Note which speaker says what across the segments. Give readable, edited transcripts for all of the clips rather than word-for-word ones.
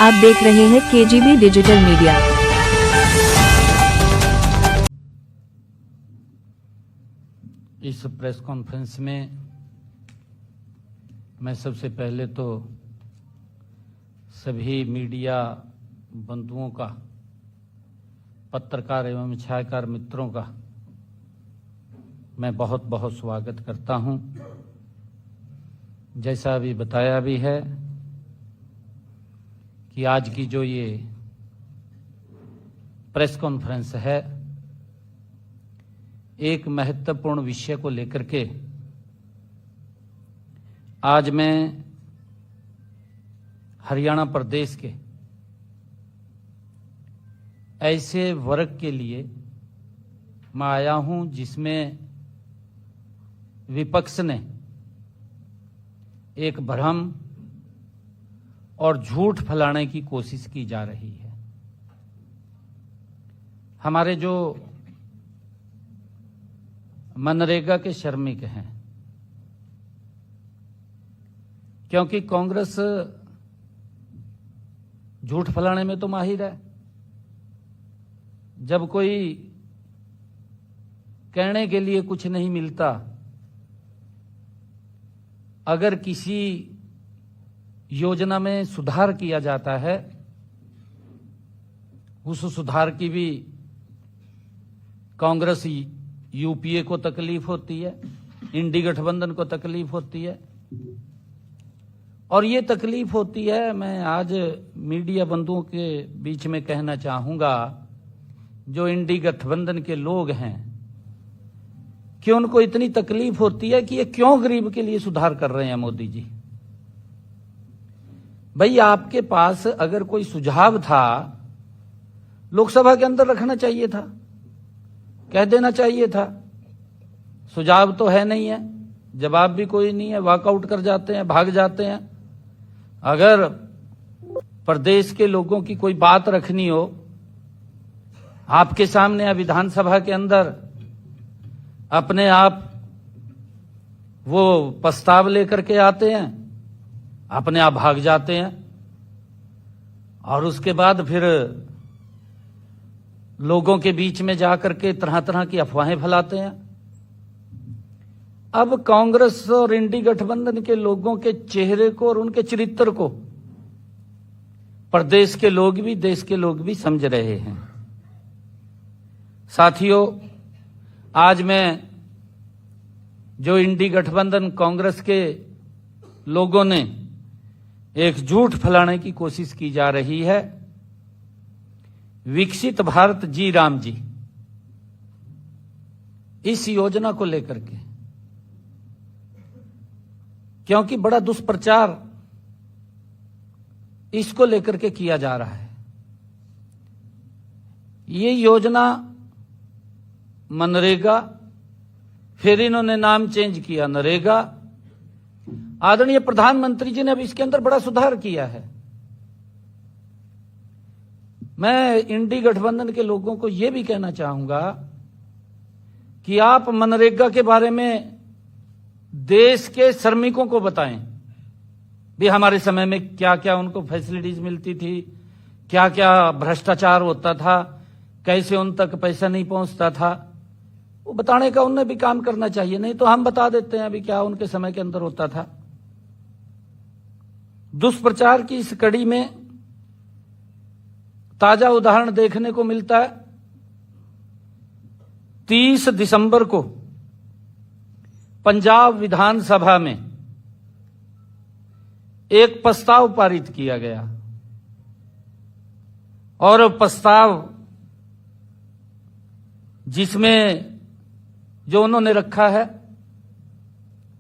Speaker 1: आप देख रहे हैं केजीबी डिजिटल मीडिया।
Speaker 2: इस प्रेस कॉन्फ्रेंस में मैं सबसे पहले तो सभी मीडिया बंधुओं का, पत्रकार एवं छायाकार मित्रों का मैं बहुत बहुत स्वागत करता हूं। जैसा अभी बताया भी है कि आज की जो ये प्रेस कॉन्फ्रेंस है, एक महत्वपूर्ण विषय को लेकर के आज मैं हरियाणा प्रदेश के ऐसे वर्ग के लिए मैं आया हूं जिसमें विपक्ष ने एक भ्रम और झूठ फैलाने की कोशिश की जा रही है। हमारे जो मनरेगा के श्रमिक हैं, क्योंकि कांग्रेस झूठ फैलाने में तो माहिर है। जब कोई कहने के लिए कुछ नहीं मिलता, अगर किसी योजना में सुधार किया जाता है, उस सुधार की भी कांग्रेस यूपीए को तकलीफ होती है, इंडी गठबंधन को तकलीफ होती है। और ये तकलीफ होती है, मैं आज मीडिया बंधुओं के बीच में कहना चाहूंगा, जो इंडी गठबंधन के लोग हैं, कि उनको इतनी तकलीफ होती है कि ये क्यों गरीब के लिए सुधार कर रहे हैं मोदी जी। भाई, आपके पास अगर कोई सुझाव था, लोकसभा के अंदर रखना चाहिए था, कह देना चाहिए था। सुझाव तो है नहीं है, जवाब भी कोई नहीं है, वॉकआउट कर जाते हैं, भाग जाते हैं। अगर प्रदेश के लोगों की कोई बात रखनी हो, आपके सामने या विधानसभा के अंदर अपने आप वो प्रस्ताव लेकर के आते हैं, अपने आप भाग जाते हैं, और उसके बाद फिर लोगों के बीच में जाकर के तरह तरह की अफवाहें फैलाते हैं। अब कांग्रेस और इंडी गठबंधन के लोगों के चेहरे को और उनके चरित्र को प्रदेश के लोग भी, देश के लोग भी समझ रहे हैं। साथियों, आज मैं जो इंडी गठबंधन कांग्रेस के लोगों ने एक झूठ फैलाने की कोशिश की जा रही है, विकसित भारत जी राम जी, इस योजना को लेकर के, क्योंकि बड़ा दुष्प्रचार इसको लेकर के किया जा रहा है। ये योजना मनरेगा, फिर इन्होंने नाम चेंज किया नरेगा। आदरणीय प्रधानमंत्री जी ने अब इसके अंदर बड़ा सुधार किया है। मैं इंडी गठबंधन के लोगों को यह भी कहना चाहूंगा कि आप मनरेगा के बारे में देश के श्रमिकों को बताएं भी हमारे समय में क्या क्या उनको फैसिलिटीज मिलती थी, क्या क्या भ्रष्टाचार होता था, कैसे उन तक पैसा नहीं पहुंचता था। वो बताने का उन्हें भी काम करना चाहिए, नहीं तो हम बता देते हैं अभी क्या उनके समय के अंदर होता था। दुष्प्रचार की इस कड़ी में ताजा उदाहरण देखने को मिलता है। 30 दिसंबर को पंजाब विधानसभा में एक प्रस्ताव पारित किया गया, और प्रस्ताव जिसमें जो उन्होंने रखा है,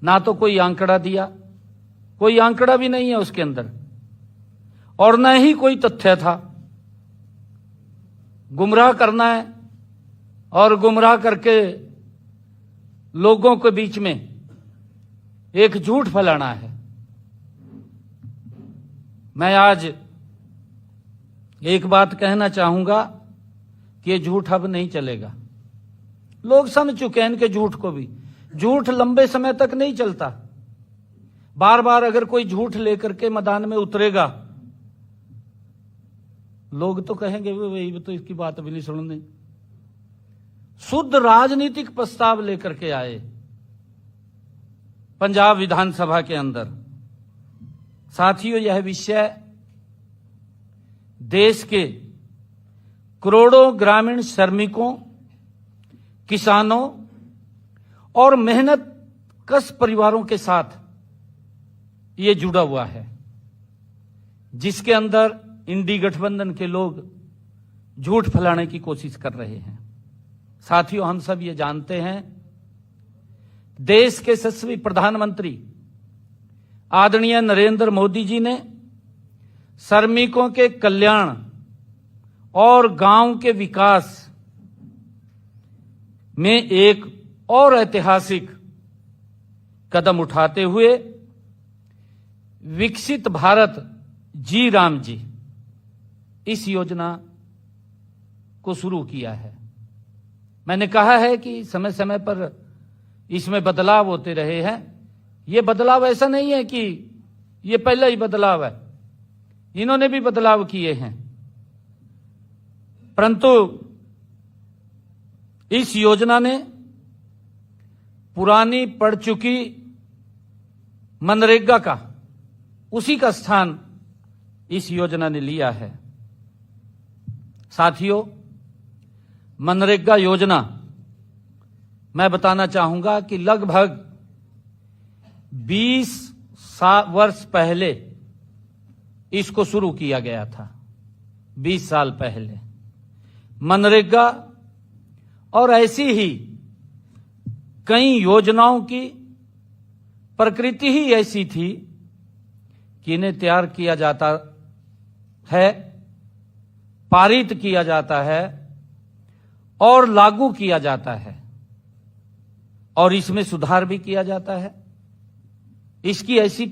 Speaker 2: ना तो कोई आंकड़ा दिया, कोई आंकड़ा भी नहीं है उसके अंदर, और न ही कोई तथ्य था। गुमराह करना है और गुमराह करके लोगों के बीच में एक झूठ फैलाना है। मैं आज एक बात कहना चाहूंगा कि ये झूठ अब नहीं चलेगा। लोग समझ चुके हैं इनके झूठ को भी। झूठ लंबे समय तक नहीं चलता। बार बार अगर कोई झूठ लेकर के मैदान में उतरेगा लोग तो कहेंगे वही तो इसकी बात अभी नहीं सुनने। शुद्ध राजनीतिक प्रस्ताव लेकर के आए पंजाब विधानसभा के अंदर। साथियों, यह विषय देश के करोड़ों ग्रामीण श्रमिकों, किसानों और मेहनत कश परिवारों के साथ ये जुड़ा हुआ है, जिसके अंदर इंडी गठबंधन के लोग झूठ फैलाने की कोशिश कर रहे हैं। साथियों, हम सब ये जानते हैं, देश के यशस्वी प्रधानमंत्री आदरणीय नरेंद्र मोदी जी ने श्रमिकों के कल्याण और गांव के विकास में एक और ऐतिहासिक कदम उठाते हुए विकसित भारत जी राम जी इस योजना को शुरू किया है। मैंने कहा है कि समय समय पर इसमें बदलाव होते रहे हैं। ये बदलाव ऐसा नहीं है कि ये पहला ही बदलाव है, इन्होंने भी बदलाव किए हैं, परंतु इस योजना ने पुरानी पड़ चुकी मनरेगा का उसी का स्थान इस योजना ने लिया है। साथियों, मनरेगा योजना मैं बताना चाहूंगा कि लगभग 20 वर्ष पहले इसको शुरू किया गया था। 20 साल पहले मनरेगा और ऐसी ही कई योजनाओं की प्रकृति ही ऐसी थी कि इन्हें तैयार किया जाता है, पारित किया जाता है और लागू किया जाता है और इसमें सुधार भी किया जाता है। इसकी ऐसी